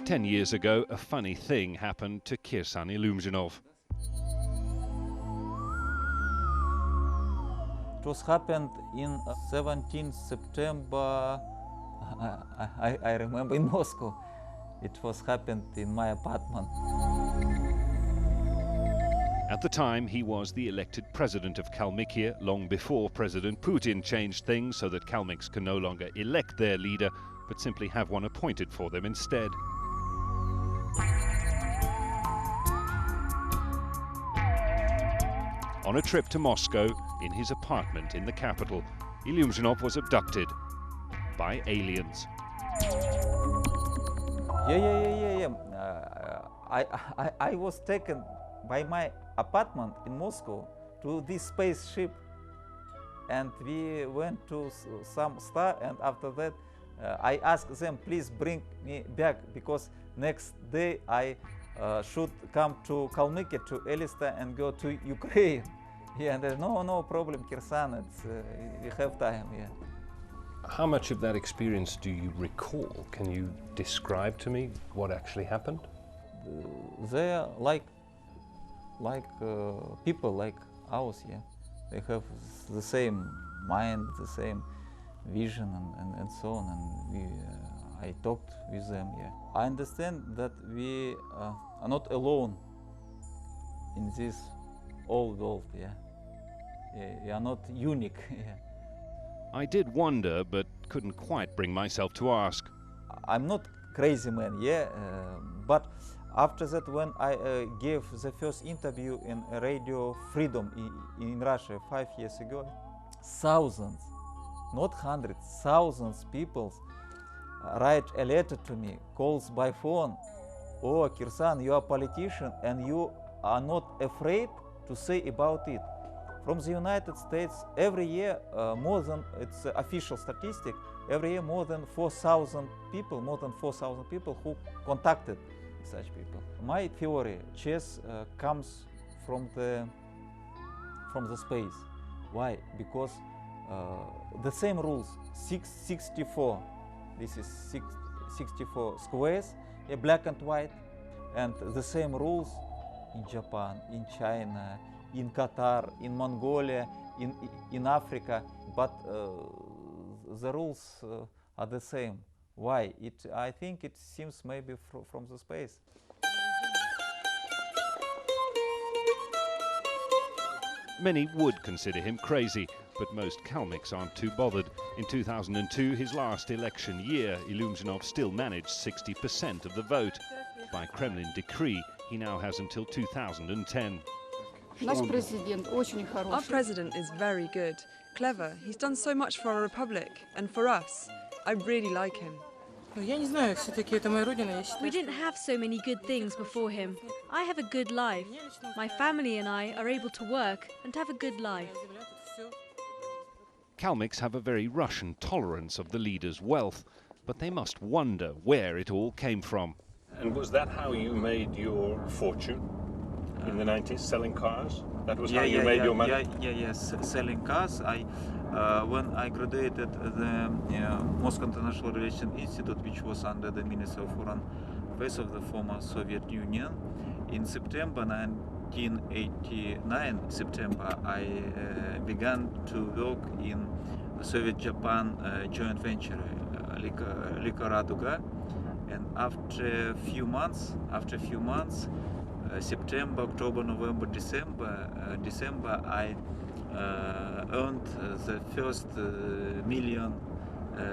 10 years ago, a funny thing happened to Kirzan Ilyumzhinov. It was happened in 17th September, I remember, in Moscow. It was happened in my apartment. At the time, he was the elected president of Kalmykia, long before President Putin changed things so that Kalmyks can no longer elect their leader, but simply have one appointed for them instead. On a trip to Moscow, in his apartment in the capital, Ilyumzhinov was abducted by aliens. I was taken by my apartment in Moscow to this spaceship, and we went to some star, and after that I asked them, please bring me back, because next day I should come to Kalmykia, to Elista, and go to Ukraine. Yeah, and there's no problem, Kirzan, we have time, yeah. How much of that experience do you recall? Can you describe to me what actually happened? They're like people like ours, yeah. They have the same mind, the same vision, and so on. And I talked with them, yeah. I understand that we are not alone in this old world, yeah. We are not unique, yeah. I did wonder, but couldn't quite bring myself to ask. I'm not crazy man, yeah, but after that, when I gave the first interview in Radio Freedom in Russia 5 years ago, thousands, not hundreds, thousands people write a letter to me, calls by phone. Oh, Kirzan, you are a politician and you are not afraid to say about it. From the United States, every year more than, it's official statistic, every year more than 4,000 people, who contacted such people. My theory, chess comes from the space. Why? Because the same rules, 64, this is 64 squares, black and white, and the same rules in Japan, in China, in Qatar, in Mongolia, in Africa, but the rules are the same. Why? I think it seems maybe from the space. Many would consider him crazy, but most Kalmyks aren't too bothered. In 2002, his last election year, Ilyumzhinov still managed 60% of the vote. By Kremlin decree, he now has until 2010. Our president is very good, clever. He's done so much for our republic and for us. I really like him. We didn't have so many good things before him. I have a good life. My family and I are able to work and have a good life. Kalmyks have a very Russian tolerance of the leader's wealth, but they must wonder where it all came from. And was that how you made your fortune in the 90s, selling cars? That was how you made your money? Yes, selling cars. When I graduated the Moscow International Relations Institute, which was under the Ministry of Foreign Affairs of the former Soviet Union, in September 1989, I began to work in the Soviet-Japan joint venture, Liga Raduga, and after a few months, September, October, November, December, I earned the first million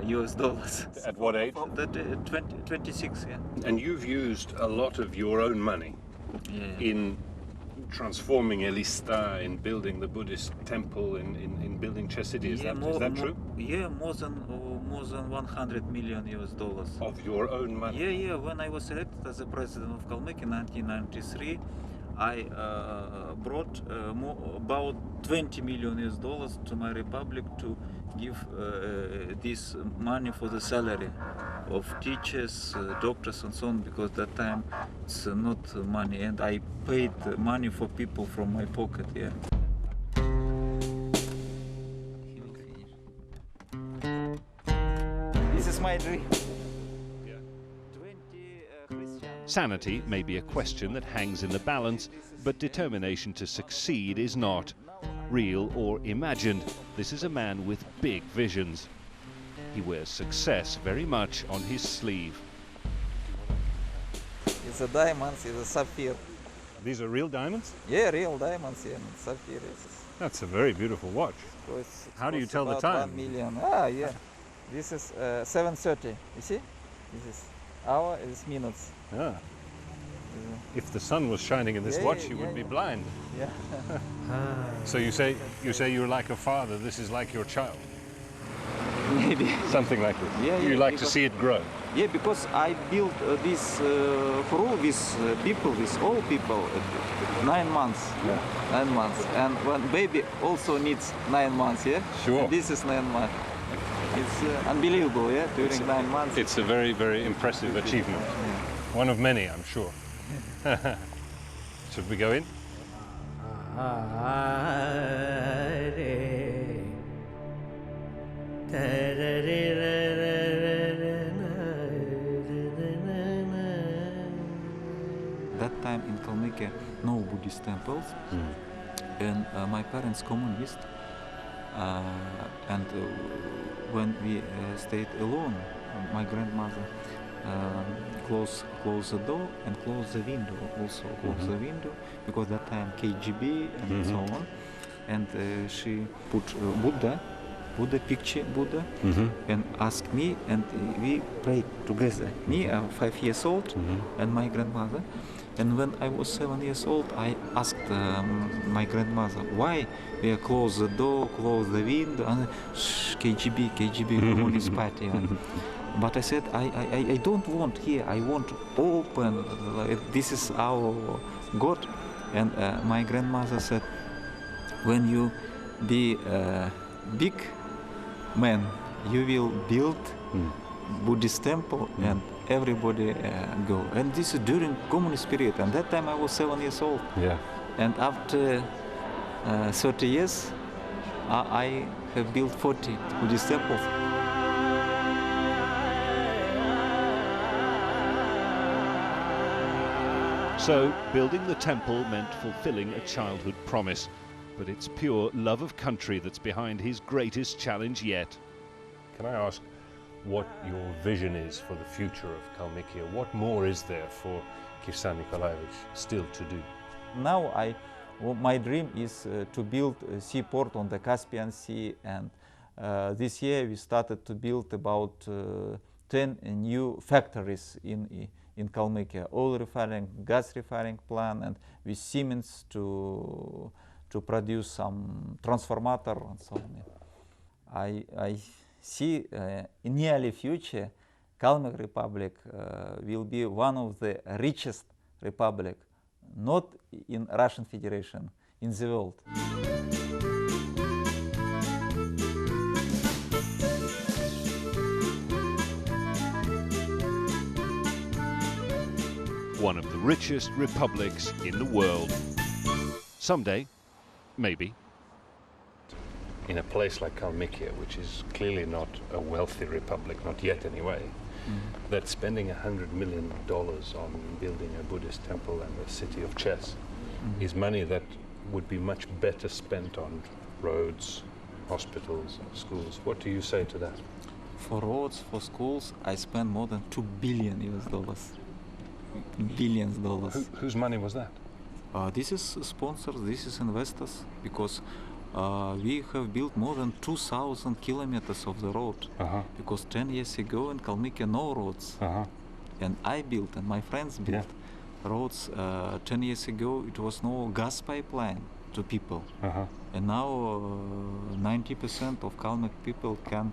US dollars. At what age? 26, yeah. And you've used a lot of your own money in transforming Elista, in building the Buddhist Temple, in building Jazeera. Is that true? Yeah, more than 100 million US dollars. Of your own money? Yeah. When I was elected as the president of Kalmykia in 1993, I brought about 20 million US dollars to my republic to give this money for the salary of teachers, doctors, and so on, because that time it's not money, and I paid money for people from my pocket. Yeah. This is my dream. Yeah. 20 Sanity may be a question that hangs in the balance, but determination to succeed is not. Real or imagined, this is a man with big visions. He wears success very much on his sleeve. It's a diamonds, it's a sapphire. These are real diamonds? Yeah, real diamonds, yeah, and sapphire. That's a very beautiful watch. How do you tell the time? 1 million. Ah, yeah. This is 7:30. You see? This is hour. It's minutes. Ah. If the sun was shining in this Yeah, watch, yeah, you yeah, would be yeah. blind. Yeah. So you say you're like a father. This is like your child. Maybe. Something like this. Yeah, You yeah, like to see it grow. Yeah, because I built this for all these people, these old people, 9 months. Yeah. 9 months. And when baby also needs 9 months, yeah? Sure. And this is 9 months. It's unbelievable, yeah, during 9 months. It's a very, very impressive achievement. One of many, I'm sure. Should we go in? That time in Kalmykia, no Buddhist temples, and my parents communist, and when we stayed alone, my grandmother close the door and close the window, also close the window, because that time KGB and so on, and she put Buddha picture, and asked me, and we prayed together. Me, I'm 5 years old, and my grandmother. And when I was 7 years old, I asked my grandmother, why we close the door, close the window, and KGB, Communist Party. But I said, I don't want here, I want open, this is our God. And my grandmother said, when you be a big man, you will build Buddhist temple and everybody go. And this is during communist period, and that time I was 7 years old. Yeah. And after 30 years, I have built 40 Buddhist temples. So, building the temple meant fulfilling a childhood promise. But it's pure love of country that's behind his greatest challenge yet. Can I ask what your vision is for the future of Kalmykia? What more is there for Kirzan Nikolaevich still to do? Now my dream is to build a seaport on the Caspian Sea, and this year we started to build about 10 new factories in Kalmykia, oil refining, gas refining plant, and with Siemens to produce some transformer and so on. I see in nearly future, Kalmyk Republic will be one of the richest republic, not in Russian Federation, in the world. One of the richest republics in the world. Someday, maybe. In a place like Kalmykia, which is clearly not a wealthy republic, not yet anyway, that spending $100 million on building a Buddhist temple and a city of chess is money that would be much better spent on roads, hospitals, schools. What do you say to that? For roads, for schools, I spend more than $2 billion. Billions dollars. Whose money was that? This is sponsors, this is investors, because we have built more than 2,000 kilometers of the road. Because 10 years ago in Kalmykia, no roads. And I built, and my friends built roads. 10 years ago, it was no gas pipeline to people. And now 90% of Kalmyk people can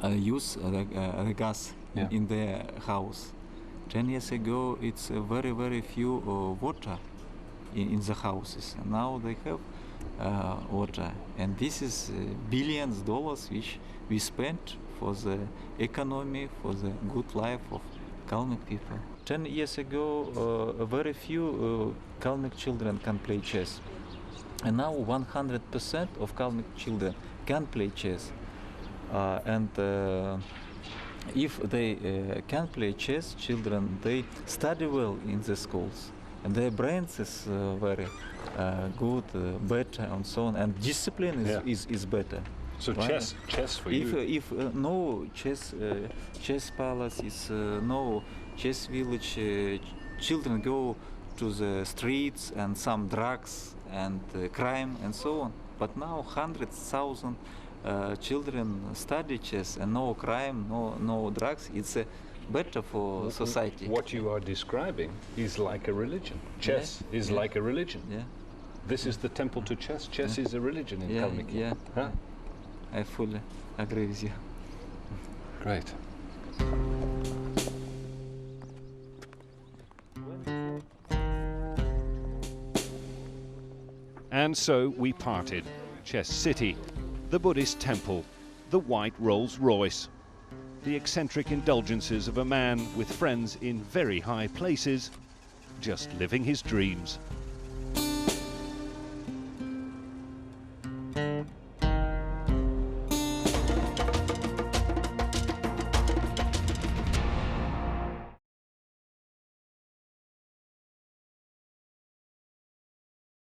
use the gas in their house. 10 years ago, it's very, very few water in the houses. And now they have water. And this is billions of dollars which we spent for the economy, for the good life of Kalmyk people. 10 years ago, very few Kalmyk children can play chess. And now 100% of Kalmyk children can play chess. And if they can play chess, children, they study well in the schools, and their brains is very good, better, and so on, and discipline is better. So Right. chess for If you. no chess palace is no chess village, children go to the streets and some drugs and crime and so on. But now 100,000 children study chess and no crime, no drugs. It's better for society. What you are describing is like a religion. Chess is like a religion. Yeah, This is the temple to chess. Chess is a religion in Kalmykia. yeah. Huh? I fully agree with you. Great. And so we parted. Chess City, the Buddhist Temple, the white Rolls Royce, the eccentric indulgences of a man with friends in very high places, just living his dreams.